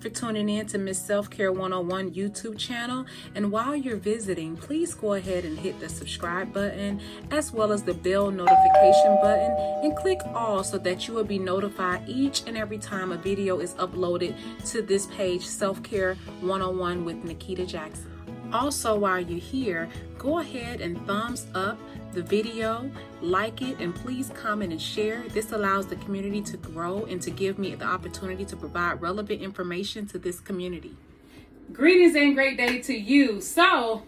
for tuning in to Miss Self-Care 101 YouTube channel. And while you're visiting, please go ahead and hit the subscribe button as well as the bell notification button and click all so that you will be notified each and every time a video is uploaded to this page, Self-Care 101 with Nikkita Jackson. Also, while you're here, go ahead and thumbs up the video, like it, and please comment and share. This allows the community to grow and to give me the opportunity to provide relevant information to this community. Greetings and great day to you. So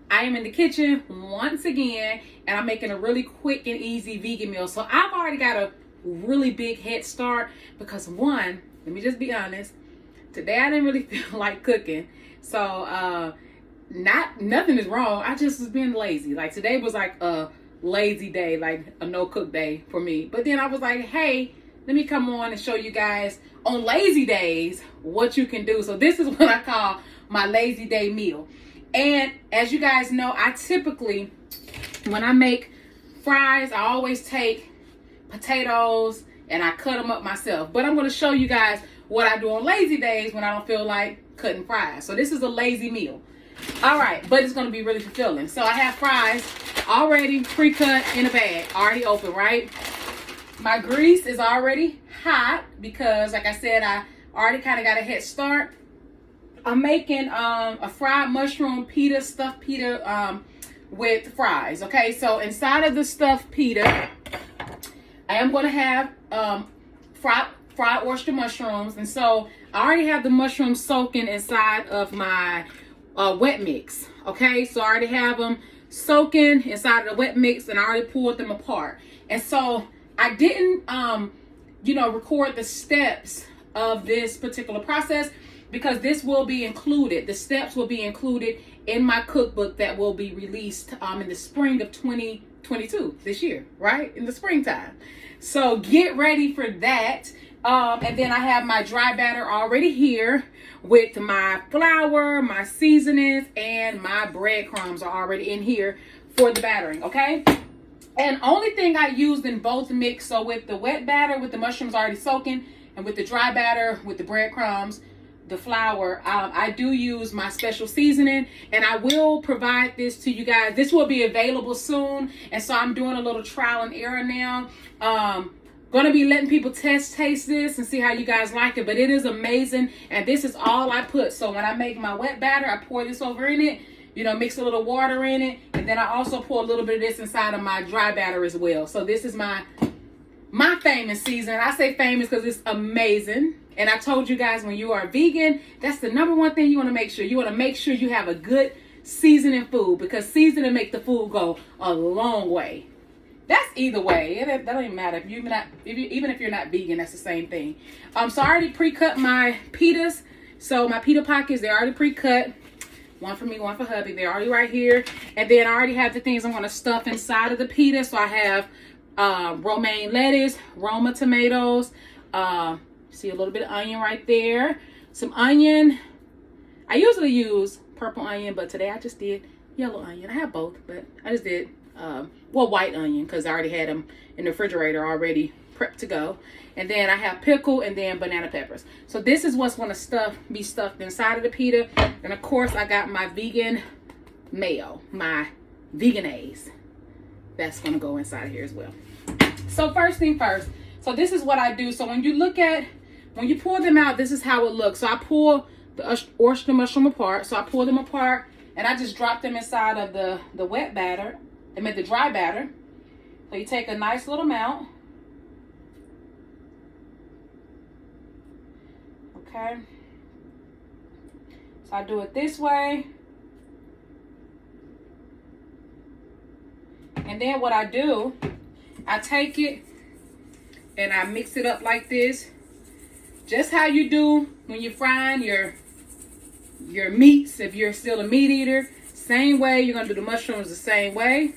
I am in the kitchen once again, and I'm making a really quick and easy vegan meal. So I've already got a really big head start because one, let me just be honest, today I didn't really feel like cooking. So nothing is wrong. I just was being lazy. Like today was like a lazy day, like a no cook day for me. But then I was like, hey, let me come on and show you guys on lazy days what you can do. So this is what I call my lazy day meal. And as you guys know, I typically, when I make fries, I always take potatoes and I cut them up myself. But I'm going to show you guys what I do on lazy days when I don't feel like cutting fries. So this is a lazy meal. All right, but it's going to be really fulfilling. So I have fries already pre-cut in a bag, already open, right? My grease is already hot because, like I said, I already kind of got a head start. I'm making a fried mushroom pita, stuffed pita with fries, okay? So inside of the stuffed pita, I am going to have fried oyster mushrooms. And so I already have the mushrooms soaking inside of my wet mix, okay? So I already have them soaking inside of the wet mix and I already pulled them apart. And so I didn't record the steps of this particular process because this will be included, the steps will be included in my cookbook that will be released in the spring of 2022, this year, right? In the springtime. So get ready for that. And then I have my dry batter already here with my flour, my seasonings, and my breadcrumbs are already in here for the battering, okay? And only thing I used in both mix, so with the wet batter, with the mushrooms already soaking, and with the dry batter, with the breadcrumbs, the flour, I do use my special seasoning, and I will provide this to you guys. This will be available soon, and so I'm doing a little trial and error now. Going to be letting people taste this and see how you guys like it, but it is amazing, and this is all I put. So when I make my wet batter, I pour this over in it, mix a little water in it, and then I also pour a little bit of this inside of my dry batter as well. So this is my famous season. I say famous because it's amazing. And I told you guys, when you are vegan, that's the number one thing you want to make sure. You want to make sure you have a good seasoning food, because seasoning make the food go a long way. That's either way. That don't even matter. Even if you're not vegan, that's the same thing. So I already pre-cut my pitas. So my pita pockets, they're already pre-cut. One for me, one for hubby. They're already right here. And then I already have the things I'm going to stuff inside of the pita. So I have romaine lettuce, Roma tomatoes. See a little bit of onion right there. Some onion. I usually use purple onion, but today I just did yellow onion. I have both, but I just did white onion because I already had them in the refrigerator already prepped to go. And then I have pickle and then banana peppers. So this is what's going to be stuffed inside of the pita. And of course I got my vegan mayo, my veganese. That's going to go inside here as well. So first thing first. So this is what I do. So when you pull them out, this is how it looks. So I pull the oyster mushroom apart. So I pull them apart and I just drop them inside of the wet batter. I made the dry batter. So you take a nice little amount. Okay. So I do it this way. And then what I do, I take it and I mix it up like this. Just how you do when you're frying your meats, if you're still a meat eater. Same way, you're going to do the mushrooms the same way.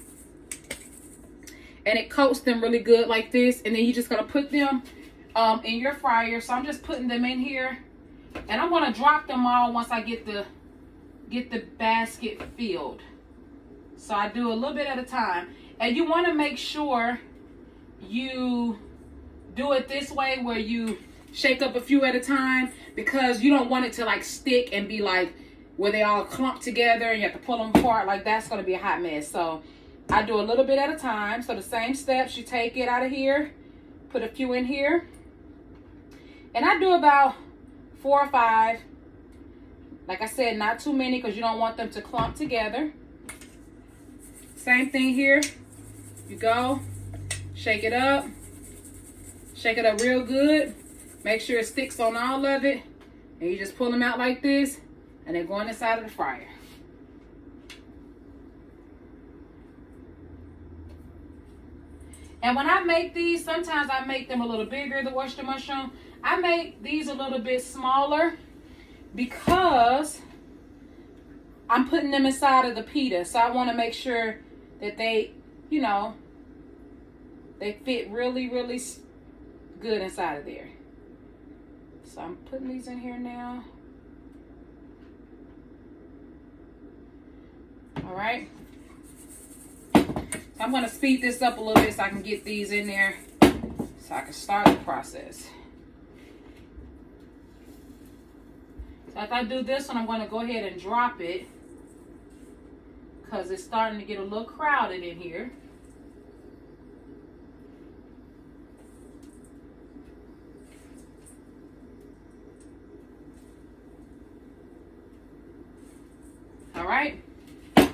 And it coats them really good like this. And then you're just going to put them in your fryer. So I'm just putting them in here. And I'm going to drop them all once I get the basket filled. So I do a little bit at a time. And you want to make sure you do it this way where you shake up a few at a time, because you don't want it to like stick and be like where they all clump together and you have to pull them apart. Like, that's going to be a hot mess. So I do a little bit at a time. So the same steps, you take it out of here, put a few in here, and I do about 4 or 5. Like I said, not too many, because you don't want them to clump together. Same thing here. You go, shake it up real good. Make sure it sticks on all of it, and you just pull them out like this, and they're going inside of the fryer. And when I make these, sometimes I make them a little bigger, the oyster mushroom. I make these a little bit smaller because I'm putting them inside of the pita. So I want to make sure that they, you know, they fit really, really good inside of there. So I'm putting these in here now. All right. I'm going to speed this up a little bit so I can get these in there so I can start the process. So after I do this one, I'm going to go ahead and drop it because it's starting to get a little crowded in here. All right, so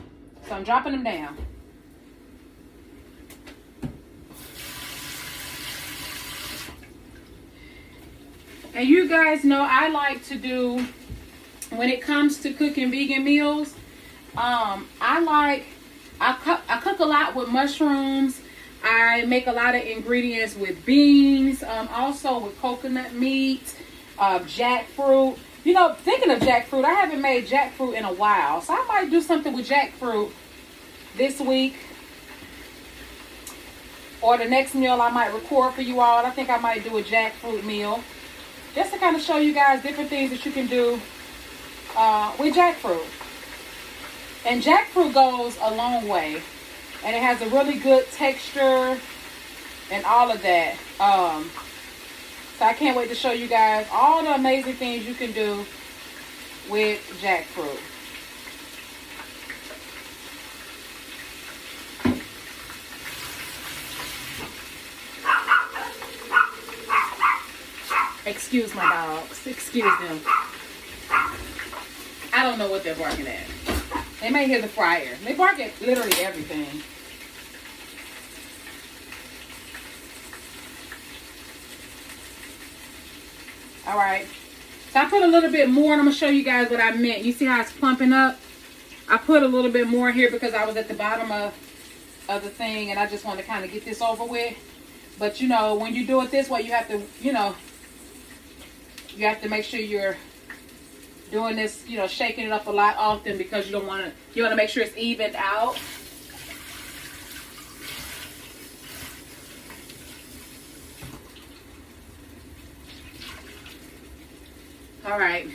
I'm dropping them down. And you guys know I like to do, when it comes to cooking vegan meals, I cook a lot with mushrooms. I make a lot of ingredients with beans, also with coconut meat, jackfruit. You know, thinking of jackfruit, I haven't made jackfruit in a while. So I might do something with jackfruit this week. Or the next meal I might record for you all. I think I might do a jackfruit meal. Just to kind of show you guys different things that you can do with jackfruit. And jackfruit goes a long way. And it has a really good texture and all of that. So I can't wait to show you guys all the amazing things you can do with jackfruit. Excuse my dogs. Excuse them. I don't know what they're barking at. They may hear the fryer. They bark at literally everything. All right. So I put a little bit more, and I'm going to show you guys what I meant. You see how it's plumping up? I put a little bit more here because I was at the bottom of the thing, and I just want to kind of get this over with. But, you know, when you do it this way, you have to, you know, you have to make sure you're doing this, you know, shaking it up a lot often, because you want to make sure it's evened out. All right.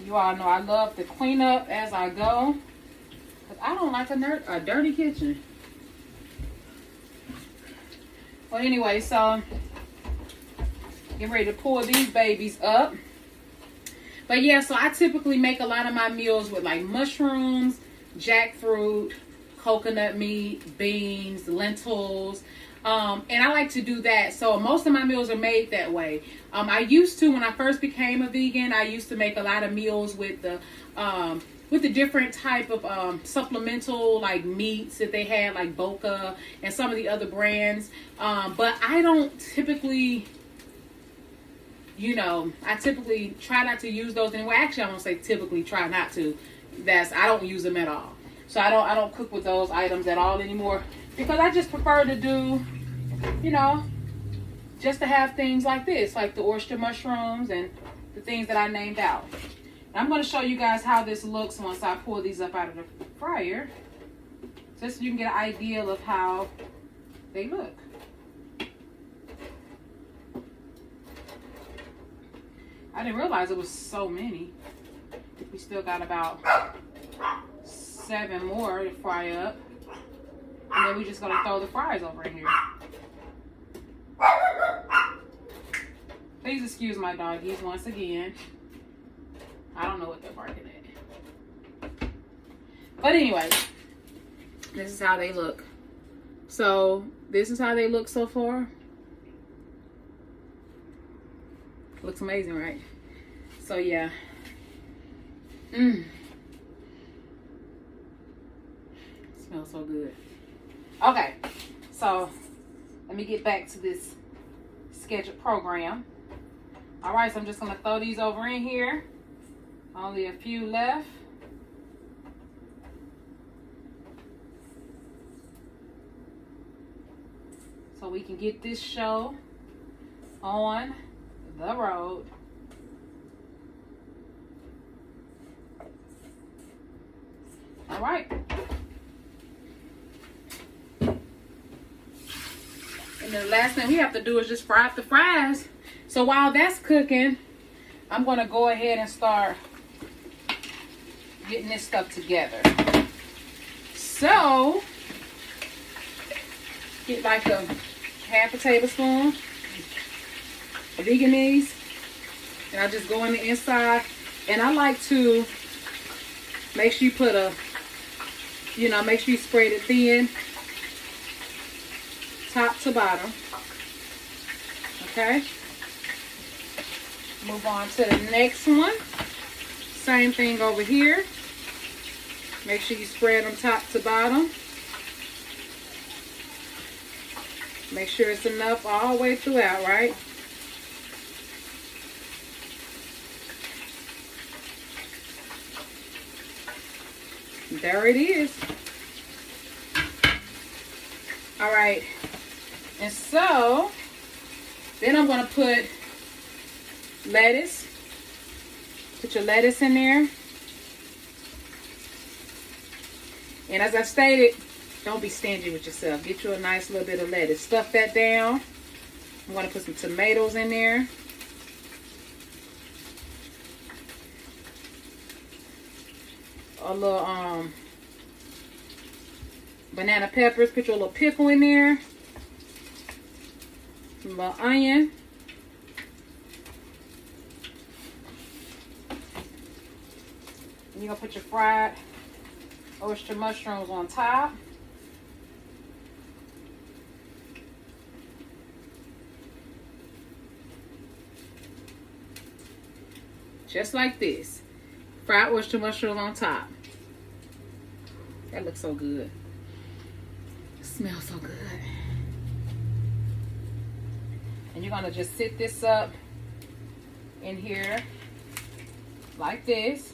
You all know I love to clean up as I go, because I don't like a dirty kitchen. Well, anyway, so get ready to pour these babies up. But yeah, so I typically make a lot of my meals with like mushrooms, jackfruit, coconut meat, beans, lentils. And I like to do that. So most of my meals are made that way. I used to, when I first became a vegan, I used to make a lot of meals with the different type of supplemental like meats that they had, like Boca and some of the other brands. But I don't typically, you know, I typically try not to use those anyway. Actually, I won't say typically try not to. I don't use them at all. So I don't cook with those items at all anymore, because I just prefer to do, you know, just to have things like this, like the oyster mushrooms and the things that I named out. And I'm going to show you guys how this looks once I pull these up out of the fryer, just so you can get an idea of how they look. I didn't realize it was so many. We still got about 7 more to fry up. And then we're just going to throw the fries over in here. Please excuse my doggies once again. I don't know what they're barking at. But anyway, this is how they look. So this is how they look so far. Looks amazing, right? So yeah. Smells so good. Okay, so let me get back to this scheduled program. All right, so I'm just gonna throw these over in here. Only a few left. So we can get this show on the road. All right. And the last thing we have to do is just fry up the fries. So while that's cooking, I'm going to go ahead and start getting this stuff together. So, get like a half a tablespoon of veganese. And I just go in the inside. And I like to make sure you put a, make sure you spread it thin. Top to bottom. Okay. Move on to the next one. Same thing over here. Make sure you spread them top to bottom. Make sure it's enough all the way throughout, right? There it is. All right. And so, then I'm going to put lettuce. Put your lettuce in there. And as I stated, don't be stingy with yourself. Get you a nice little bit of lettuce. Stuff that down. I'm going to put some tomatoes in there. A little banana peppers. Put your little pickle in there. A little onion. And you're going to put your fried oyster mushrooms on top. Just like this. Fried oyster mushrooms on top. That looks so good. It smells so good. And you're going to just sit this up in here like this.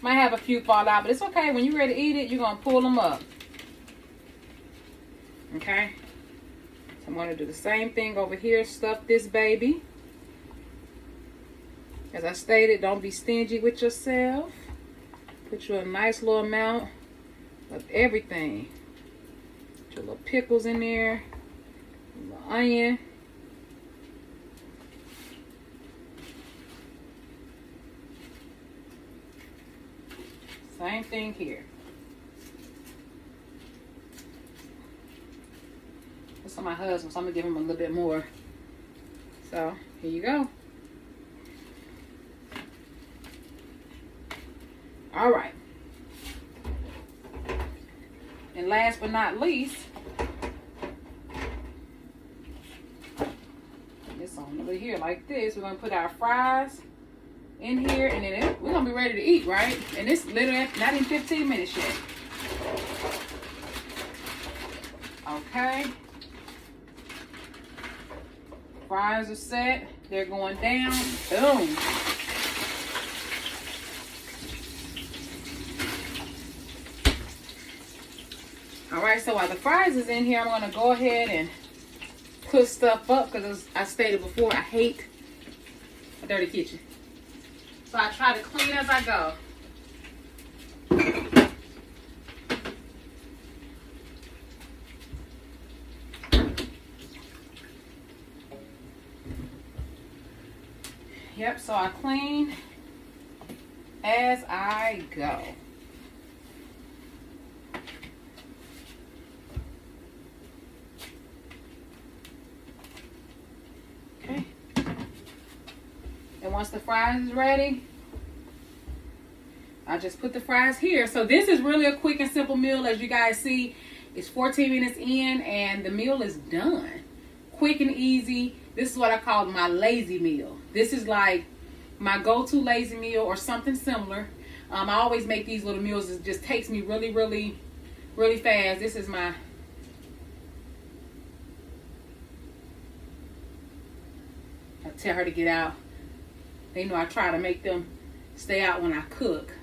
Might have a few fall out, but it's okay. When you're ready to eat it, you're going to pull them up. Okay? So I'm going to do the same thing over here. Stuff this baby. As I stated, don't be stingy with yourself. Put you a nice little amount of everything. Put your little pickles in there. A little onion. Same thing here. This is my husband, so I'm going to give him a little bit more. So, here you go. All right. And last but not least, this on over here like this. We're going to put our fries in here, and then we're going to be ready to eat, right? And it's literally not in 15 minutes yet. Okay. Fries are set. They're going down. Boom. Alright, so while the fries is in here, I'm going to go ahead and put stuff up, because as I stated before, I hate a dirty kitchen. So I try to clean as I go. Yep, so I clean as I go. once the fries is ready, I just put the fries here. So this is really a quick and simple meal. As you guys see, it's 14 minutes in and the meal is done. Quick and easy. This is what I call my lazy meal. This is like my go-to lazy meal or something similar. I always make these little meals. It just takes me really, really, really fast. This is my I tell her to get out. They know I try to make them stay out when I cook.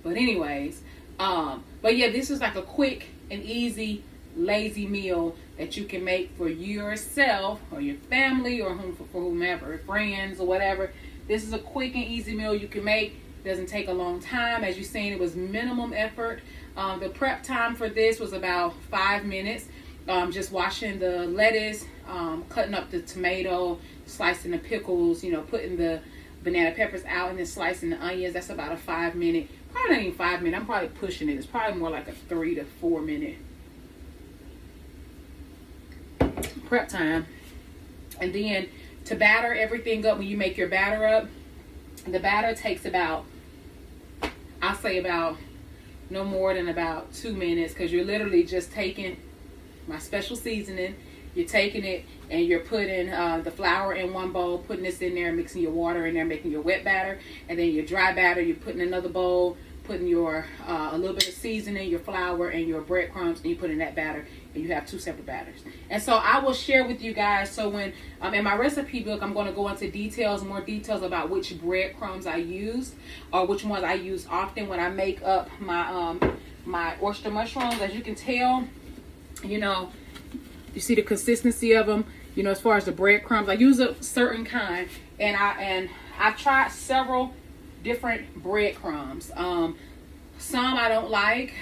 But anyways, but yeah, this is like a quick and easy lazy meal that you can make for yourself or your family or for whomever, friends or whatever. This is a quick and easy meal you can make. Doesn't take a long time. As you've seen, it was minimum effort. The prep time for this was about 5 minutes. Just washing the lettuce, cutting up the tomato, slicing the pickles, you know, putting the banana peppers out and then slicing the onions. That's about a 5 minute, probably not even 5 minutes. I'm probably pushing it. It's probably more like a 3 to 4 minute prep time. And then to batter everything up, when you make your batter up, the batter takes about, I'll say about no more than about 2 minutes, because you're literally just taking my special seasoning, you're taking it and you're putting the flour in one bowl, putting this in there, mixing your water in there, making your wet batter, and then your dry batter you're putting in another bowl, putting your a little bit of seasoning, your flour, and your breadcrumbs, and you put in that batter, and you have 2 separate batters. And so I will share with you guys, so when in my recipe book, I'm going to go into more details about which breadcrumbs I use, or which ones I use often when I make up my my oyster mushrooms. As you can tell, you know, you see the consistency of them, you know, as far as the breadcrumbs. I use a certain kind, and I've tried several different breadcrumbs. Some I don't like.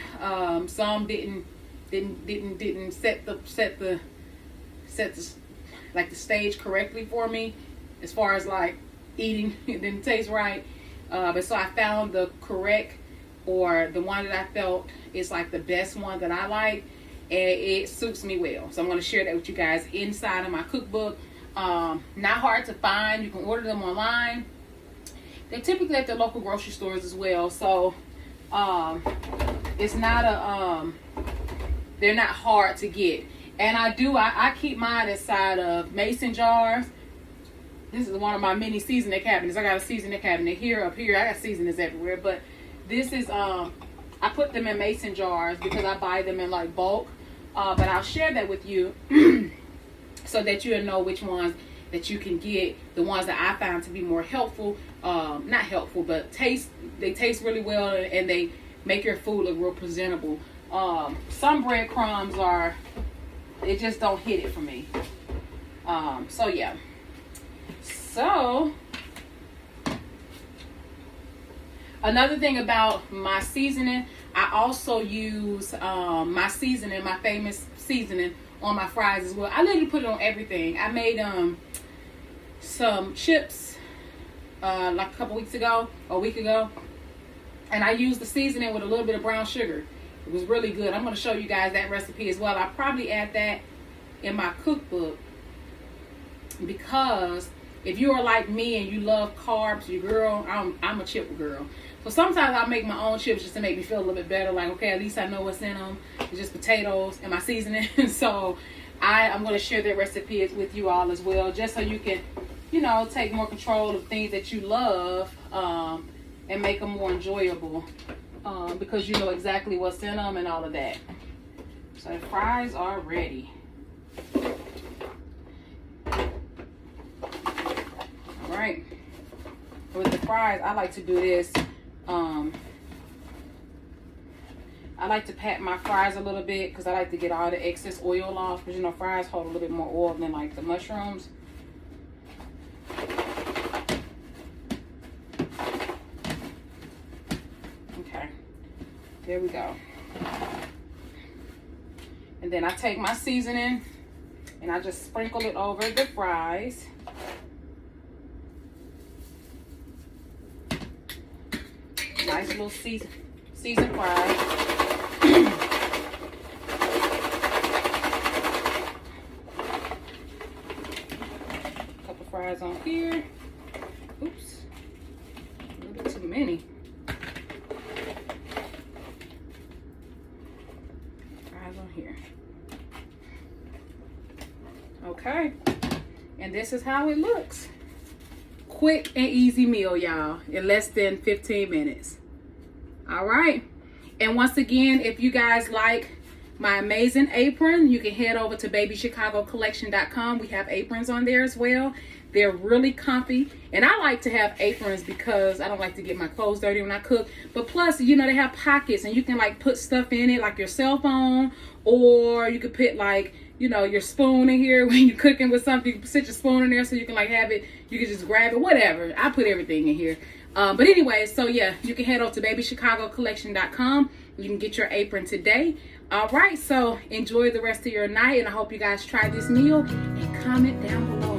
Some didn't set the like the stage correctly for me, as far as like eating. It didn't taste right. But so I found the correct, or the one that I felt is like the best one that I like, and it suits me well. So I'm going to share that with you guys inside of my cookbook. Not hard to find. You can order them online. They're typically at the local grocery stores as well. So it's not they're not hard to get. And I keep mine inside of mason jars. This is one of my mini seasoning cabinets. I got a seasoning cabinet here, up here. I got seasonings everywhere. But this is, I put them in mason jars because I buy them in like bulk. But I'll share that with you so that you'll know which ones that you can get. The ones that I found to be more helpful. Not helpful, but they taste really well, and they make your food look real presentable. Some breadcrumbs they just don't hit it for me. So yeah. So another thing about my seasoning, I also use my seasoning, my famous seasoning, on my fries as well. I literally put it on everything. I made some chips like a week ago, and I used the seasoning with a little bit of brown sugar. It was really good. I'm going to show you guys that recipe as well. I'll probably add that in my cookbook, because if you are like me and you love carbs, you girl, I'm a chip girl. So sometimes I'll make my own chips just to make me feel a little bit better. Like, okay, at least I know what's in them. It's just potatoes and my seasoning. So I'm going to share that recipe with you all as well, just so you can, you know, take more control of things that you love, and make them more enjoyable, because you know exactly what's in them and all of that. So the fries are ready. All right. With the fries, I like to do this. I like to pat my fries a little bit, because I like to get all the excess oil off, because you know fries hold a little bit more oil than like the mushrooms. Okay, there we go. And then I take my seasoning and I just sprinkle it over the fries. Nice little seasoned fries. Couple fries on here. Oops. Okay, and this is how it looks. Quick and easy meal, y'all, in less than 15 minutes. All right, and once again, if you guys like my amazing apron, you can head over to babychicagocollection.com. We have aprons on there as well. They're really comfy, and I like to have aprons because I don't like to get my clothes dirty when I cook. But plus, you know, they have pockets, and you can like put stuff in it, like your cell phone, or you could put like, you know, your spoon in here when you're cooking with something. You can sit your spoon in there so you can like have it. You can just grab it, whatever. I put everything in here. But anyway, so yeah, you can head over to babychicagocollection.com. You can get your apron today. All right, so enjoy the rest of your night, and I hope you guys try this meal and comment down below.